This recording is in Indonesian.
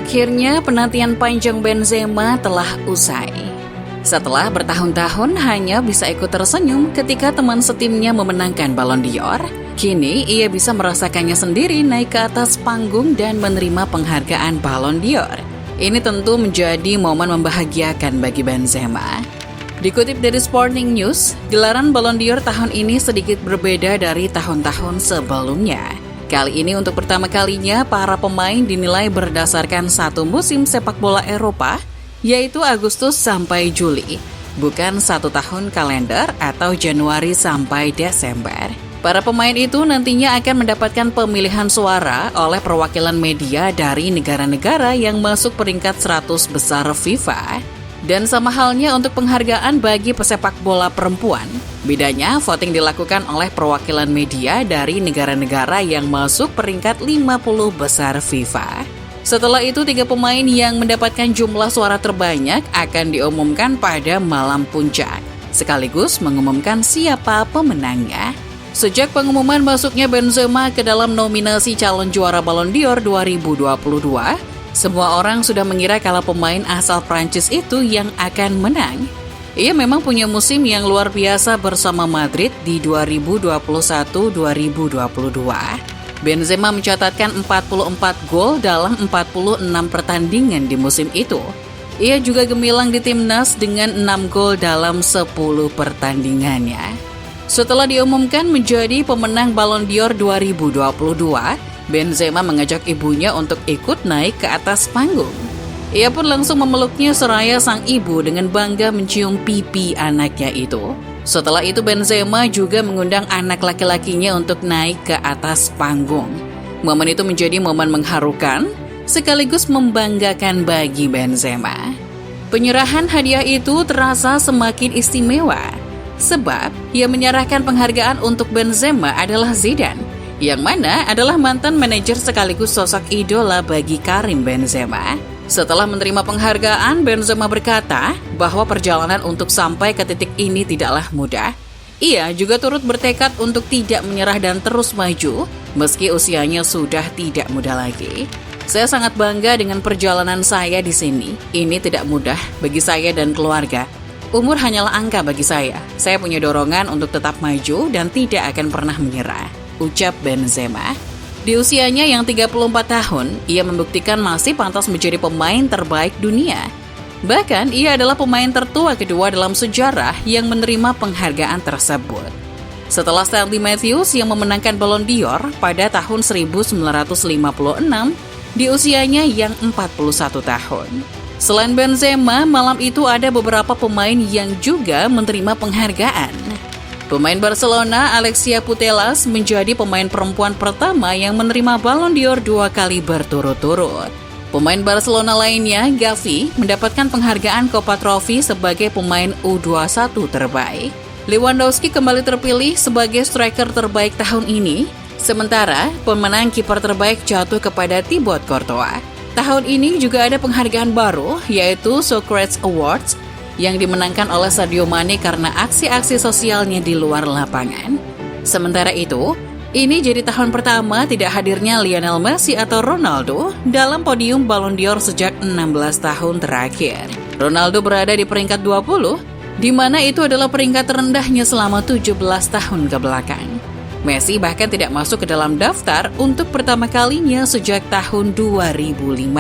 Akhirnya penantian panjang Benzema telah usai. Setelah bertahun-tahun hanya bisa ikut tersenyum ketika teman setimnya memenangkan Ballon d'Or, kini ia bisa merasakannya sendiri naik ke atas panggung dan menerima penghargaan Ballon d'Or. Ini tentu menjadi momen membahagiakan bagi Benzema. Dikutip dari Sporting News, gelaran Ballon d'Or tahun ini sedikit berbeda dari tahun-tahun sebelumnya. Kali ini untuk pertama kalinya para pemain dinilai berdasarkan satu musim sepak bola Eropa, yaitu Agustus sampai Juli, bukan satu tahun kalender atau Januari sampai Desember. Para pemain itu nantinya akan mendapatkan pemilihan suara oleh perwakilan media dari negara-negara yang masuk peringkat 100 besar FIFA. Dan sama halnya untuk penghargaan bagi pesepak bola perempuan. Bedanya, voting dilakukan oleh perwakilan media dari negara-negara yang masuk peringkat 50 besar FIFA. Setelah itu, 3 pemain yang mendapatkan jumlah suara terbanyak akan diumumkan pada malam puncak, sekaligus mengumumkan siapa pemenangnya. Sejak pengumuman masuknya Benzema ke dalam nominasi calon juara Ballon d'Or 2022, semua orang sudah mengira kalau pemain asal Prancis itu yang akan menang. Ia memang punya musim yang luar biasa bersama Madrid di 2021-2022. Benzema mencatatkan 44 gol dalam 46 pertandingan di musim itu. Ia juga gemilang di timnas dengan 6 gol dalam 10 pertandingannya. Setelah diumumkan menjadi pemenang Ballon d'Or 2022, Benzema mengajak ibunya untuk ikut naik ke atas panggung. Ia pun langsung memeluknya seraya sang ibu dengan bangga mencium pipi anaknya itu. Setelah itu Benzema juga mengundang anak laki-lakinya untuk naik ke atas panggung. Momen itu menjadi momen mengharukan, sekaligus membanggakan bagi Benzema. Penyerahan hadiah itu terasa semakin istimewa, sebab ia menyerahkan penghargaan untuk Benzema adalah Zidane, yang mana adalah mantan manajer sekaligus sosok idola bagi Karim Benzema. Setelah menerima penghargaan, Benzema berkata bahwa perjalanan untuk sampai ke titik ini tidaklah mudah. Ia juga turut bertekad untuk tidak menyerah dan terus maju, meski usianya sudah tidak muda lagi. Saya sangat bangga dengan perjalanan saya di sini. Ini tidak mudah bagi saya dan keluarga. Umur hanyalah angka bagi saya. Saya punya dorongan untuk tetap maju dan tidak akan pernah menyerah, ucap Benzema. Di usianya yang 34 tahun, ia membuktikan masih pantas menjadi pemain terbaik dunia. Bahkan, ia adalah pemain tertua kedua dalam sejarah yang menerima penghargaan tersebut. Setelah Stanley Matthews yang memenangkan Ballon d'Or pada tahun 1956 di usianya yang 41 tahun. Selain Benzema, malam itu ada beberapa pemain yang juga menerima penghargaan. Pemain Barcelona Alexia Putellas menjadi pemain perempuan pertama yang menerima Ballon d'Or 2 kali berturut-turut. Pemain Barcelona lainnya, Gavi, mendapatkan penghargaan Copa Trophy sebagai pemain U21 terbaik. Lewandowski kembali terpilih sebagai striker terbaik tahun ini, sementara pemenang kiper terbaik jatuh kepada Thibaut Courtois. Tahun ini juga ada penghargaan baru, yaitu Socrates Awards, yang dimenangkan oleh Sadio Mane karena aksi-aksi sosialnya di luar lapangan. Sementara itu, ini jadi tahun pertama tidak hadirnya Lionel Messi atau Ronaldo dalam podium Ballon d'Or sejak 16 tahun terakhir. Ronaldo berada di peringkat 20, di mana itu adalah peringkat terendahnya selama 17 tahun ke belakang. Messi bahkan tidak masuk ke dalam daftar untuk pertama kalinya sejak tahun 2005.